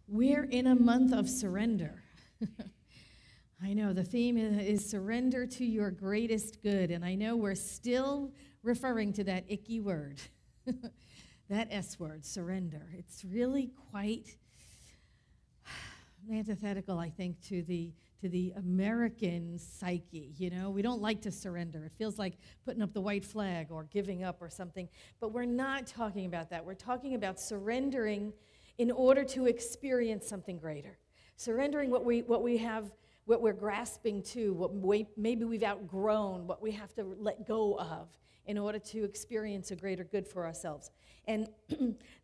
We're in a month of surrender. I know the theme is surrender to your greatest good, and I know we're still referring to that icky word, that S word, surrender. It's really quite antithetical, I think, to the American psyche. You know, we don't like to surrender. It feels like putting up the white flag or giving up or something, but we're not talking about that. We're talking about surrendering in order to experience something greater. Surrendering what we have, what we're grasping to, what maybe we've outgrown, what we have to let go of in order to experience a greater good for ourselves. And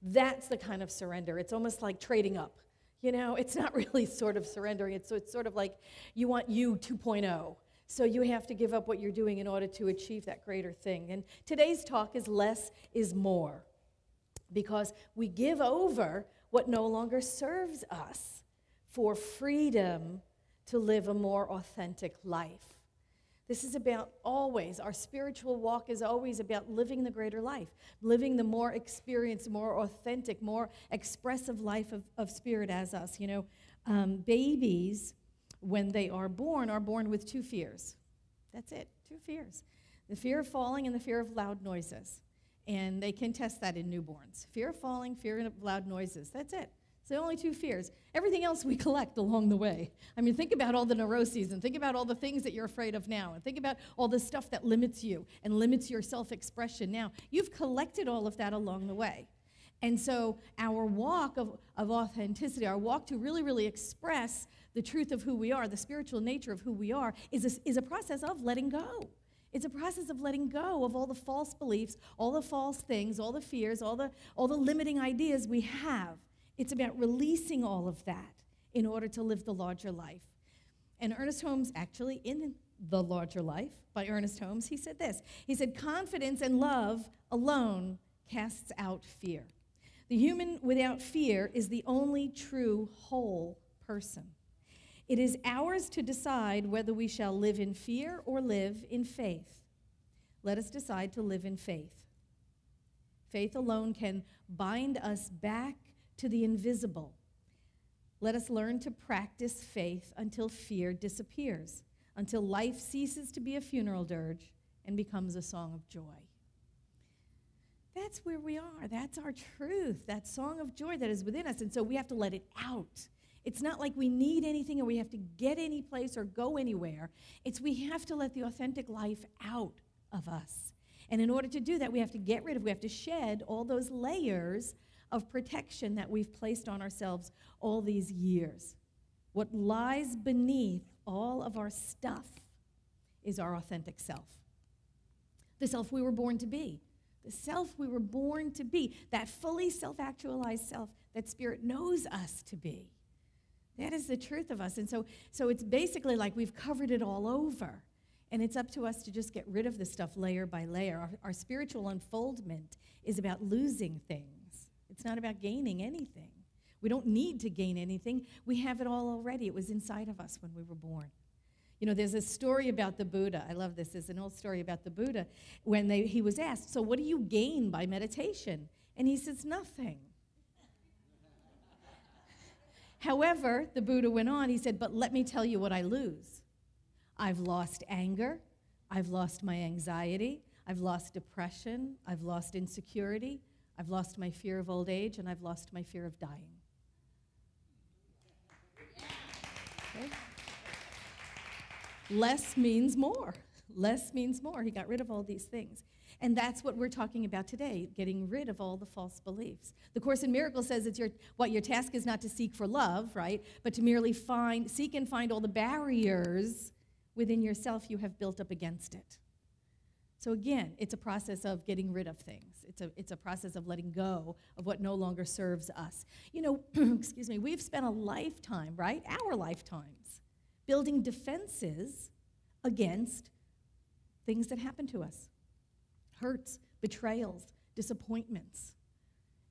that's the kind of surrender. It's almost like trading up. You know, it's not really sort of surrendering. It's sort of like you want you 2.0. So you have to give up what you're doing in order to achieve that greater thing. And today's talk is less is more, because we give over what no longer serves us for freedom to live a more authentic life. This is about always, our spiritual walk is always about living the greater life, living the more experienced, more authentic, more expressive life of spirit as us. You know, babies, when they are born with two fears. That's it, two fears. The fear of falling and the fear of loud noises. And they can test that in newborns. Fear of falling, fear of loud noises. That's it. It's the only two fears. Everything else we collect along the way. I mean, think about all the neuroses and think about all the things that you're afraid of now and think about all the stuff that limits you and limits your self-expression now. You've collected all of that along the way. And so our walk of authenticity, our walk to really, really express the truth of who we are, the spiritual nature of who we are, is a process of letting go. It's a process of letting go of all the false beliefs, all the false things, all the fears, all the limiting ideas we have. It's about releasing all of that in order to live the larger life. And Ernest Holmes, actually, in The Larger Life by Ernest Holmes, he said this. He said, confidence and love alone casts out fear. The human without fear is the only true whole person. It is ours to decide whether we shall live in fear or live in faith. Let us decide to live in faith. Faith alone can bind us back to the invisible. Let us learn to practice faith until fear disappears, until life ceases to be a funeral dirge and becomes a song of joy. That's where we are. That's our truth, that song of joy that is within us. And so we have to let it out. It's not like we need anything or we have to get any place or go anywhere. It's we have to let the authentic life out of us. And in order to do that, we have to shed all those layers of protection that we've placed on ourselves all these years. What lies beneath all of our stuff is our authentic self. The self we were born to be. The self we were born to be. That fully self-actualized self that Spirit knows us to be. That is the truth of us. And so it's basically like we've covered it all over. And it's up to us to just get rid of this stuff layer by layer. Our spiritual unfoldment is about losing things. It's not about gaining anything. We don't need to gain anything. We have it all already. It was inside of us when we were born. You know, there's a story about the Buddha. I love this. There's an old story about the Buddha when he was asked, so what do you gain by meditation? And he says, nothing. However, the Buddha went on, he said, but let me tell you what I lose. I've lost anger. I've lost my anxiety. I've lost depression. I've lost insecurity. I've lost my fear of old age, and I've lost my fear of dying. Okay? Less means more. Less means more. He got rid of all these things. And that's what we're talking about today, getting rid of all the false beliefs. The Course in Miracles says it's your task is not to seek for love, right? But to merely seek and find all the barriers within yourself you have built up against it. So again, it's a process of getting rid of things. It's a process of letting go of what no longer serves us. You know, excuse me, we've spent a lifetime, right? Our lifetimes, building defenses against things that happen to us. Hurts, betrayals, disappointments.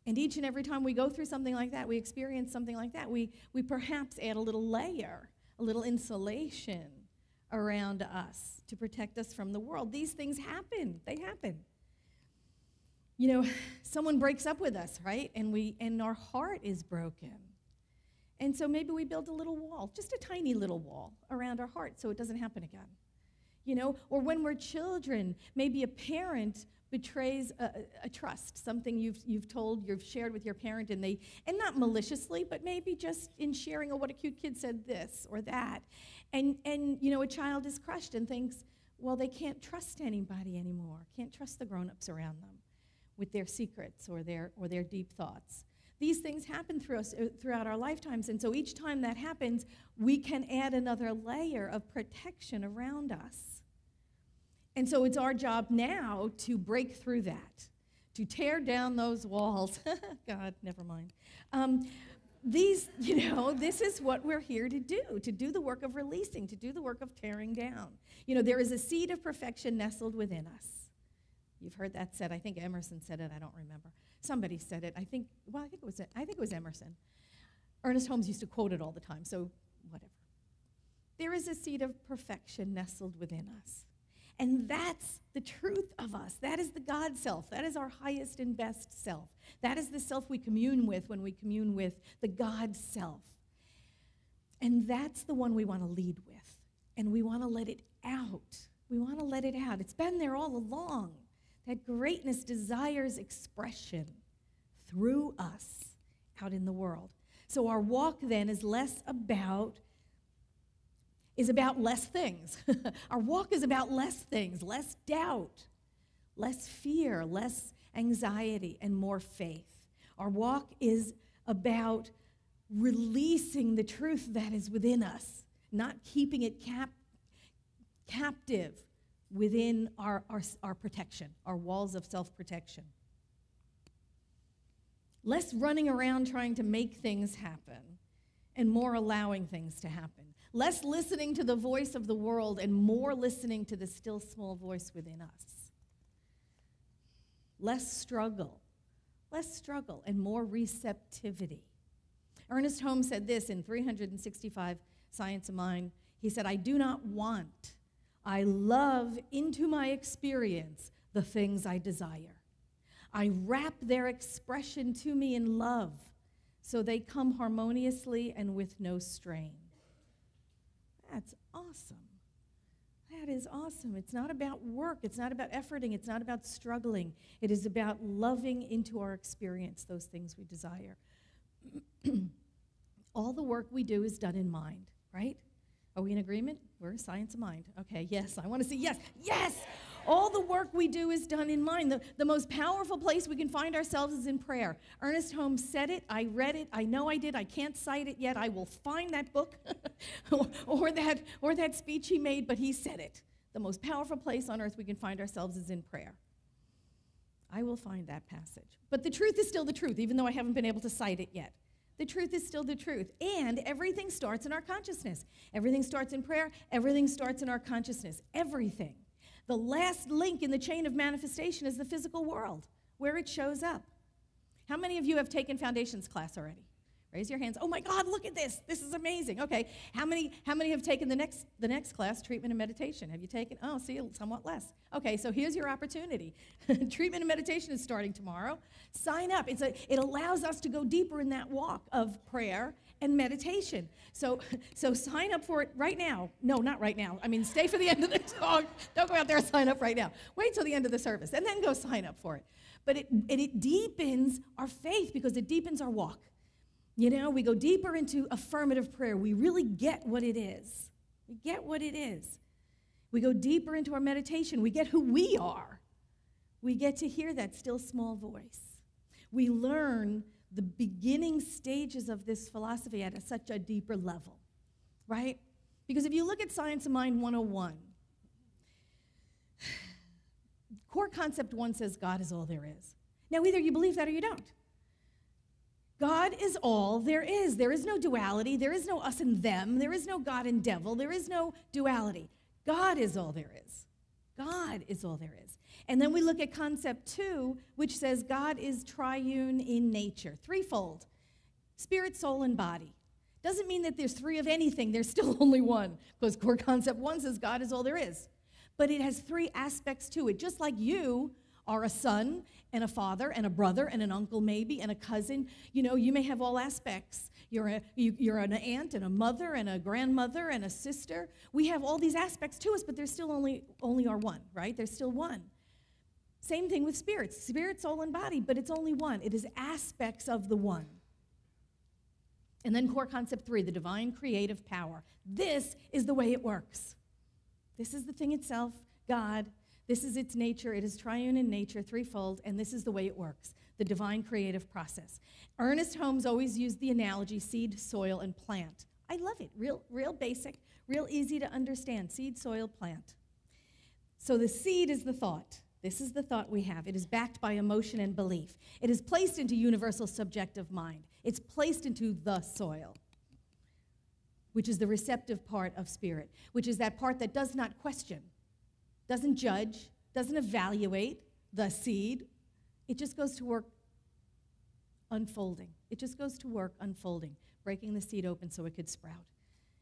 And each and every time we go through something like that, we experience something like that, we perhaps add a little layer, a little insulation around us to protect us from the world. These things happen. They happen. You know, someone breaks up with us, right? And our heart is broken. And so maybe we build a little wall, just a tiny little wall around our heart so it doesn't happen again. You know, or when we're children, maybe a parent betrays a trust, something you've shared with your parent, and not maliciously, but maybe just in sharing, oh, what a cute kid said this or that. And you know, a child is crushed and thinks, well, they can't trust anybody anymore, can't trust the grown-ups around them with their secrets or their deep thoughts. These things happen throughout our lifetimes, and so each time that happens, we can add another layer of protection around us. And so it's our job now to break through that, to tear down those walls. God, never mind. This is what we're here to do the work of releasing, to do the work of tearing down. You know, there is a seed of perfection nestled within us. You've heard that said. I think Emerson said it. I don't remember. Somebody said it. I think it was Emerson. Ernest Holmes used to quote it all the time, so whatever. There is a seed of perfection nestled within us. And that's the truth of us. That is the God self. That is our highest and best self. That is the self we commune with when we commune with the God self. And that's the one we want to lead with. And we want to let it out. We want to let it out. It's been there all along. That greatness desires expression through us out in the world. So our walk then is about less things. Our walk is about less things, less doubt, less fear, less anxiety, and more faith. Our walk is about releasing the truth that is within us, not keeping it captive within our protection, our walls of self-protection. Less running around trying to make things happen and more allowing things to happen. Less listening to the voice of the world and more listening to the still small voice within us. Less struggle and more receptivity. Ernest Holmes said this in 365 Science of Mind. He said, I do not want, I love into my experience the things I desire. I wrap their expression to me in love so they come harmoniously and with no strain. That's awesome. That is awesome. It's not about work. It's not about efforting. It's not about struggling. It is about loving into our experience those things we desire. All the work we do is done in mind, right? Are we in agreement? We're Science of Mind. Okay, yes. I want to see yes. Yes! All the work we do is done in mind. The most powerful place we can find ourselves is in prayer. Ernest Holmes said it. I read it. I know I did. I can't cite it yet. I will find that book or that speech he made, but he said it. The most powerful place on earth we can find ourselves is in prayer. I will find that passage. But the truth is still the truth, even though I haven't been able to cite it yet. The truth is still the truth. And everything starts in our consciousness. Everything starts in prayer. Everything starts in our consciousness. Everything. The last link in the chain of manifestation is the physical world, where it shows up. How many of you have taken foundations class already? Raise your hands. Oh my God, look at this. This is amazing. Okay, how many have taken the next class, treatment and meditation? Have you taken? Oh, see, somewhat less. Okay, so here's your opportunity. Treatment and meditation is starting tomorrow. Sign up. It allows us to go deeper in that walk of prayer and meditation. So sign up for it right now. No, not right now. I mean, stay for the end of the talk. Don't go out there and sign up right now. Wait till the end of the service and then go sign up for it. But it deepens our faith because it deepens our walk. You know, we go deeper into affirmative prayer. We really get what it is. We get what it is. We go deeper into our meditation. We get who we are. We get to hear that still small voice. We learn the beginning stages of this philosophy at such a deeper level, right? Because if you look at Science of Mind 101, core concept 1 says God is all there is. Now, either you believe that or you don't. God is all there is. There is no duality. There is no us and them. There is no God and devil. There is no duality. God is all there is. God is all there is. And then we look at concept 2, which says God is triune in nature, threefold, spirit, soul, and body. Doesn't mean that there's 3 of anything. There's still only 1, because core concept 1 says God is all there is. But it has 3 aspects to it. Just like you are a son and a father and a brother and an uncle maybe and a cousin. You know, you may have all aspects. You're an aunt and a mother and a grandmother and a sister. We have all these aspects to us, but there's still only our one, right? There's still one. Same thing with spirits. Spirit, soul, and body, but it's only one. It is aspects of the one. And then core concept 3, the divine creative power. This is the way it works. This is the thing itself, God. This is its nature. It is triune in nature, threefold, and this is the way it works, the divine creative process. Ernest Holmes always used the analogy seed, soil, and plant. I love it. Real basic, real easy to understand. Seed, soil, plant. So the seed is the thought. This is the thought we have. It is backed by emotion and belief. It is placed into universal subjective mind. It's placed into the soil, which is the receptive part of spirit, which is that part that does not question, doesn't judge, doesn't evaluate the seed. It just goes to work unfolding. It just goes to work unfolding, breaking the seed open so it could sprout.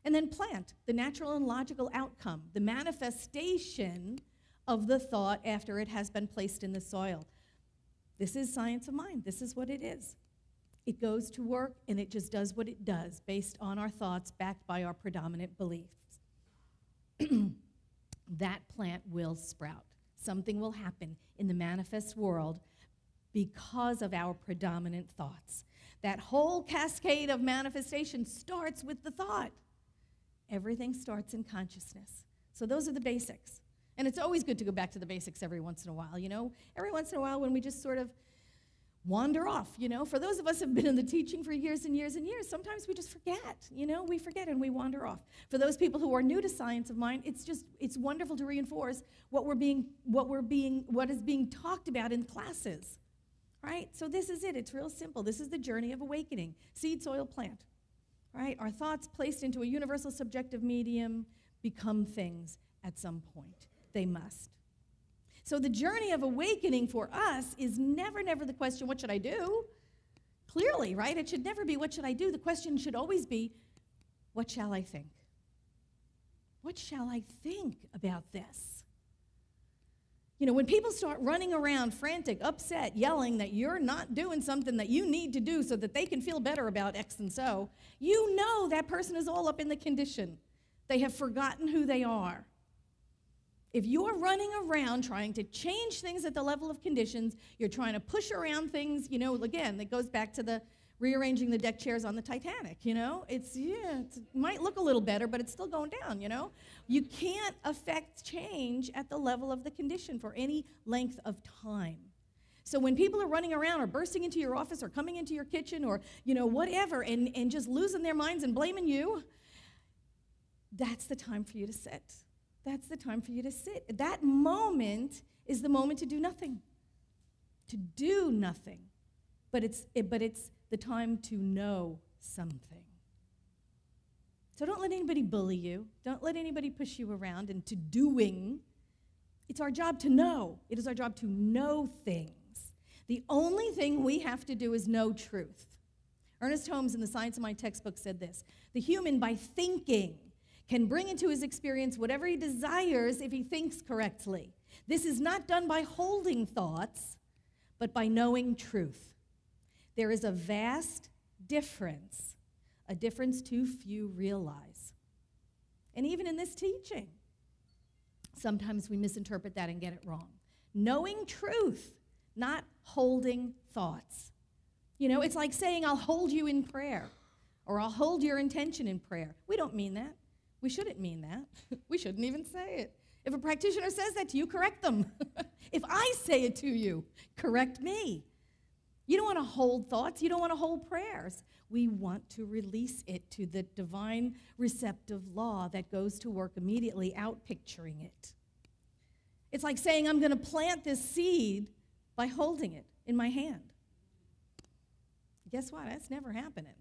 And then plant, the natural and logical outcome, the manifestation of the thought after it has been placed in the soil. This is science of mind. This is what it is. It goes to work, and it just does what it does based on our thoughts backed by our predominant beliefs. That plant will sprout. Something will happen in the manifest world because of our predominant thoughts. That whole cascade of manifestation starts with the thought. Everything starts in consciousness. So those are the basics. And it's always good to go back to the basics every once in a while, you know? Every once in a while when we just sort of wander off, you know? For those of us who have been in the teaching for years and years and years, sometimes we just forget, you know? We forget and we wander off. For those people who are new to science of mind, it's wonderful to reinforce what is being talked about in classes, right? So this is it. It's real simple. This is the journey of awakening. Seed, soil, plant, right? Our thoughts placed into a universal subjective medium become things at some point. They must. So the journey of awakening for us is never the question, what should I do? Clearly, right? It should never be, what should I do? The question should always be, what shall I think? What shall I think about this? You know, when people start running around frantic, upset, yelling that you're not doing something that you need to do so that they can feel better about X and so, you know that person is all up in the condition. They have forgotten who they are. If you're running around trying to change things at the level of conditions, you're trying to push around things, you know, again, that goes back to the rearranging the deck chairs on the Titanic, you know? It might look a little better, but it's still going down, you know? You can't affect change at the level of the condition for any length of time. So when people are running around or bursting into your office or coming into your kitchen or, you know, whatever, and just losing their minds and blaming you, that's the time for you to sit. That's the time for you to sit. That moment is the moment to do nothing. To do nothing. But it's the time to know something. So don't let anybody bully you. Don't let anybody push you around into doing. It's our job to know. It is our job to know things. The only thing we have to do is know truth. Ernest Holmes in the Science of Mind textbook said this: the human, by thinking, can bring into his experience whatever he desires if he thinks correctly. This is not done by holding thoughts, but by knowing truth. There is a vast difference, a difference too few realize. And even in this teaching, sometimes we misinterpret that and get it wrong. Knowing truth, not holding thoughts. You know, it's like saying, I'll hold you in prayer, or I'll hold your intention in prayer. We don't mean that. We shouldn't mean that. We shouldn't even say it. If a practitioner says that to you, correct them. If I say it to you, correct me. You don't want to hold thoughts. You don't want to hold prayers. We want to release it to the divine receptive law that goes to work immediately, out picturing it. It's like saying, I'm going to plant this seed by holding it in my hand. Guess what? That's never happening.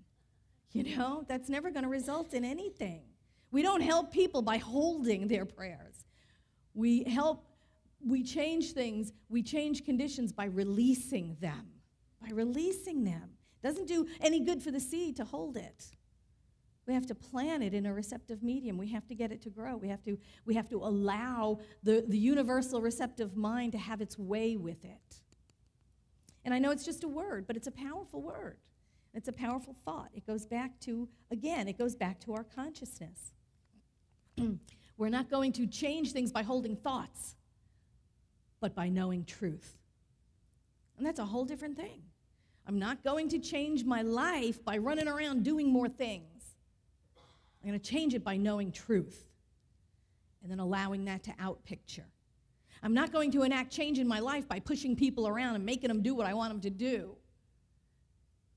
You know, that's never going to result in anything. We don't help people by holding their prayers. We change things, we change conditions by releasing them. By releasing them. It doesn't do any good for the seed to hold it. We have to plant it in a receptive medium. We have to get it to grow. We have to allow the universal receptive mind to have its way with it. And I know it's just a word, but it's a powerful word. It's a powerful thought. It goes back to, again, it goes back to our consciousness. We're not going to change things by holding thoughts, but by knowing truth. And that's a whole different thing. I'm not going to change my life by running around doing more things. I'm going to change it by knowing truth and then allowing that to outpicture. I'm not going to enact change in my life by pushing people around and making them do what I want them to do.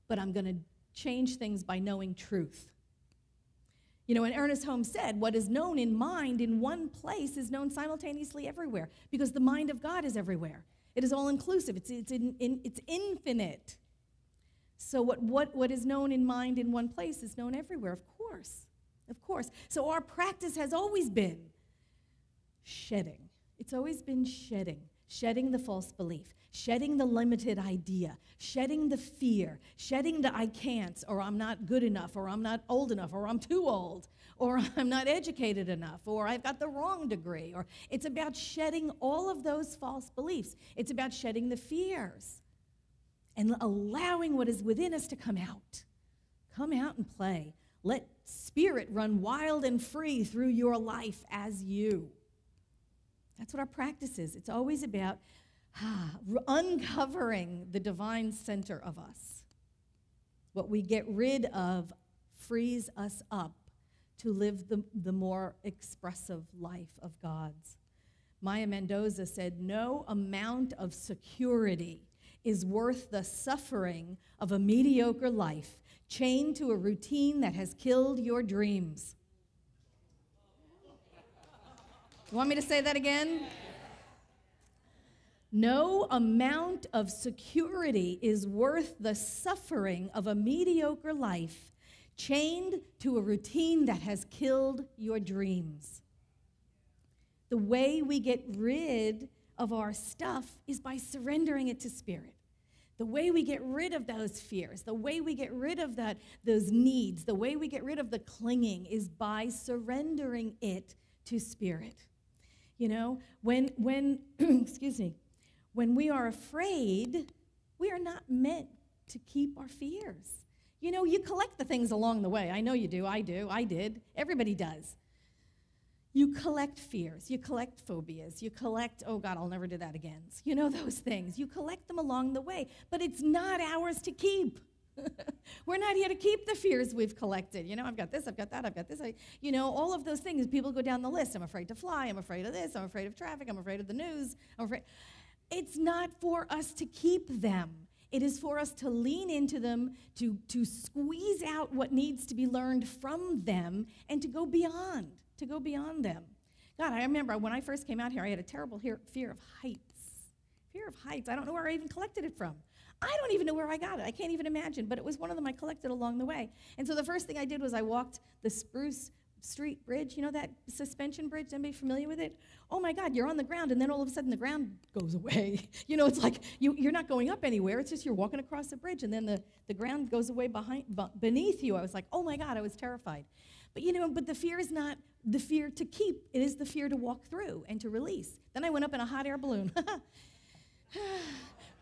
But I'm going to change things by knowing truth. You know, and Ernest Holmes said, what is known in mind in one place is known simultaneously everywhere, because the mind of God is everywhere. It is all-inclusive. It's infinite. So what is known in mind in one place is known everywhere, of course. Of course. So our practice has always been shedding. It's always been shedding. Shedding the false belief. Shedding the limited idea. Shedding the fear. Shedding the I can't, or I'm not good enough, or I'm not old enough, or I'm too old, or I'm not educated enough, or I've got the wrong degree. Or it's about shedding all of those false beliefs. It's about shedding the fears and allowing what is within us to come out. Come out and play. Let spirit run wild and free through your life as you. That's what our practice is. It's always about uncovering the divine center of us. What we get rid of frees us up to live the more expressive life of God's. Maya Mendoza said, no amount of security is worth the suffering of a mediocre life, chained to a routine that has killed your dreams. You want me to say that again? No amount of security is worth the suffering of a mediocre life, chained to a routine that has killed your dreams. The way we get rid of our stuff is by surrendering it to Spirit. The way we get rid of those fears, the way we get rid of those needs, the way we get rid of the clinging is by surrendering it to Spirit. You know, when excuse me, when we are afraid, we are not meant to keep our fears. You know, you collect the things along the way. I know you do. I did. Everybody does. You collect fears. You collect phobias. You collect, oh God, I'll never do that again. You know those things. You collect them along the way, but it's not ours to keep. We're not here to keep the fears we've collected. You know, I've got this, I've got that, I've got this. You know, all of those things, people go down the list. I'm afraid to fly. I'm afraid of this. I'm afraid of traffic. I'm afraid of the news. I'm afraid. It's not for us to keep them. It is for us to lean into them, to squeeze out what needs to be learned from them, and to go beyond them. God, I remember when I first came out here, I had a terrible fear of heights. Fear of heights. I don't know where I even collected it from. I don't even know where I got it. I can't even imagine, but it was one of them I collected along the way. And so the first thing I did was I walked the Spruce Street Bridge. You know that suspension bridge? Anybody familiar with it? Oh my God, you're on the ground, and then all of a sudden the ground goes away. You know, it's like you're not going up anywhere. It's just you're walking across the bridge, and then the ground goes away beneath you. I was like, oh my God, I was terrified. But you know, but the fear is not the fear to keep. It is the fear to walk through and to release. Then I went up in a hot air balloon.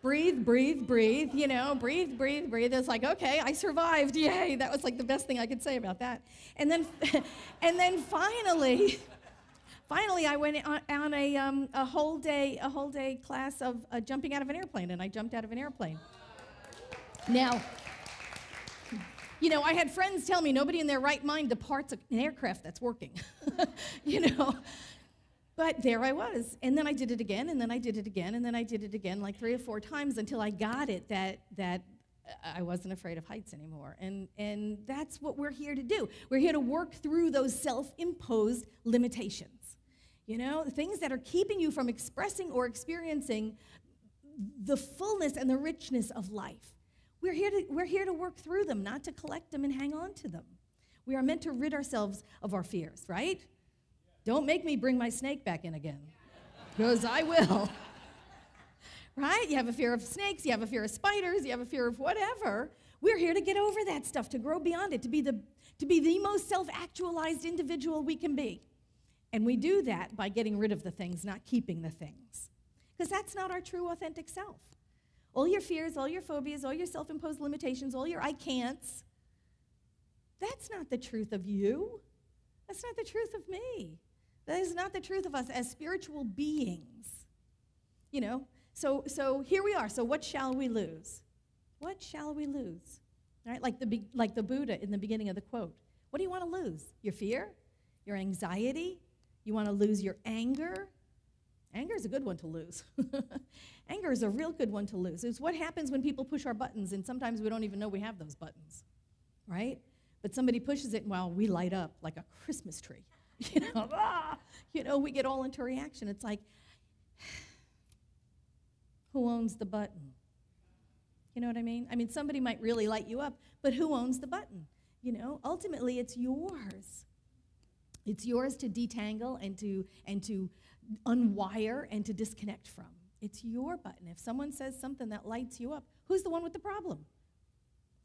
Breathe, breathe, breathe, you know, breathe, breathe, breathe. It's like, okay, I survived, yay. That was like the best thing I could say about that. And then finally I went on a whole day class of jumping out of an airplane, and I jumped out of an airplane. Now, you know, I had friends tell me nobody in their right mind departs an aircraft that's working, you know. But there I was, and then I did it again, and then I did it again, and then I did it again like 3 or 4 times until I got it that I wasn't afraid of heights anymore. And that's what we're here to do. We're here to work through those self-imposed limitations. You know, the things that are keeping you from expressing or experiencing the fullness and the richness of life. We're here to work through them, not to collect them and hang on to them. We are meant to rid ourselves of our fears, right? Don't make me bring my snake back in again, because I will. Right? You have a fear of snakes, you have a fear of spiders, you have a fear of whatever. We're here to get over that stuff, to grow beyond it, to be the most self-actualized individual we can be. And we do that by getting rid of the things, not keeping the things. Because that's not our true, authentic self. All your fears, all your phobias, all your self-imposed limitations, all your I can'ts, that's not the truth of you. That's not the truth of me. That is not the truth of us as spiritual beings. You know, so here we are. So what shall we lose? What shall we lose? All right, like the Buddha in the beginning of the quote. What do you want to lose? Your fear? Your anxiety? You want to lose your anger? Anger is a good one to lose. Anger is a real good one to lose. It's what happens when people push our buttons, and sometimes we don't even know we have those buttons, right? But somebody pushes it, and well, we light up like a Christmas tree. We get all into reaction. It's like, who owns the button? You know what I mean? I mean, somebody might really light you up, but who owns the button? You know, ultimately, it's yours. It's yours to detangle and to unwire and to disconnect from. It's your button. If someone says something that lights you up, who's the one with the problem?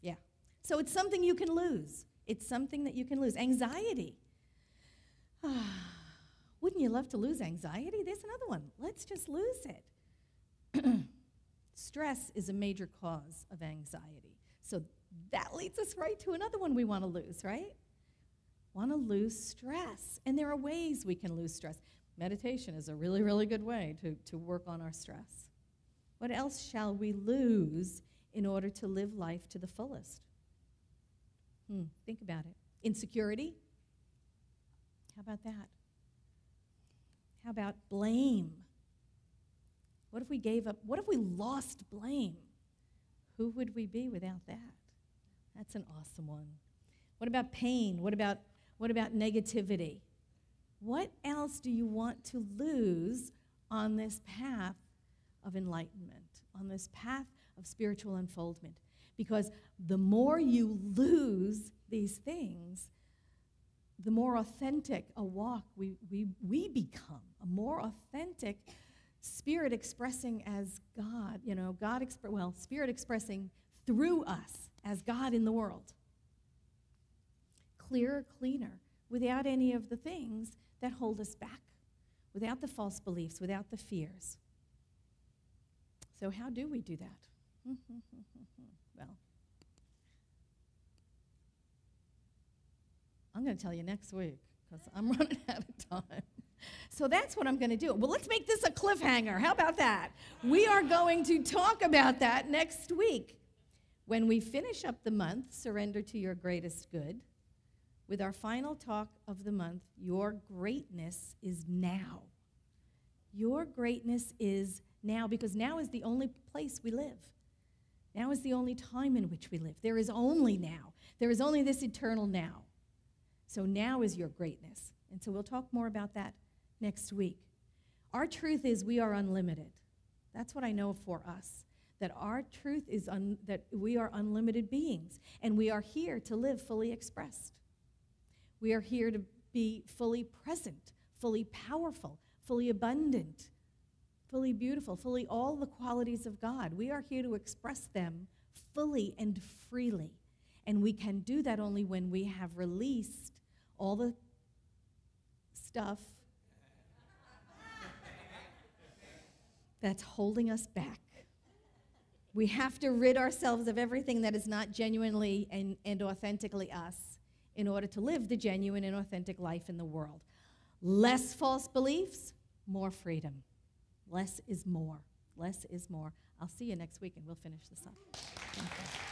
Yeah. So it's something you can lose. It's something that you can lose. Anxiety. Wouldn't you love to lose anxiety? There's another one. Let's just lose it. Stress is a major cause of anxiety. So that leads us right to another one we want to lose, right? Want to lose stress. And there are ways we can lose stress. Meditation is a really, really good way to work on our stress. What else shall we lose in order to live life to the fullest? Think about it. Insecurity? How about that? How about blame? What if we gave up? What if we lost blame? Who would we be without that? That's an awesome one. What about pain? What about negativity? What else do you want to lose on this path of enlightenment, on this path of spiritual unfoldment? Because the more you lose these things, the more authentic a walk we become, a more authentic spirit expressing as God, spirit expressing through us as God in the world. Clearer, cleaner, without any of the things that hold us back, without the false beliefs, without the fears. So how do we do that? Well, I'm going to tell you next week because I'm running out of time. So that's what I'm going to do. Well, let's make this a cliffhanger. How about that? We are going to talk about that next week when we finish up the month, Surrender to Your Greatest Good, with our final talk of the month, Your Greatness is Now. Your greatness is now, because now is the only place we live. Now is the only time in which we live. There is only now. There is only this eternal now. So now is your greatness. And so we'll talk more about that next week. Our truth is we are unlimited. That's what I know for us, that our truth is that we are unlimited beings, and we are here to live fully expressed. We are here to be fully present, fully powerful, fully abundant, fully beautiful, fully all the qualities of God. We are here to express them fully and freely. And we can do that only when we have released all the stuff that's holding us back. We have to rid ourselves of everything that is not genuinely and authentically us in order to live the genuine and authentic life in the world. Less false beliefs, more freedom. Less is more. Less is more. I'll see you next week, and we'll finish this up. Thank you.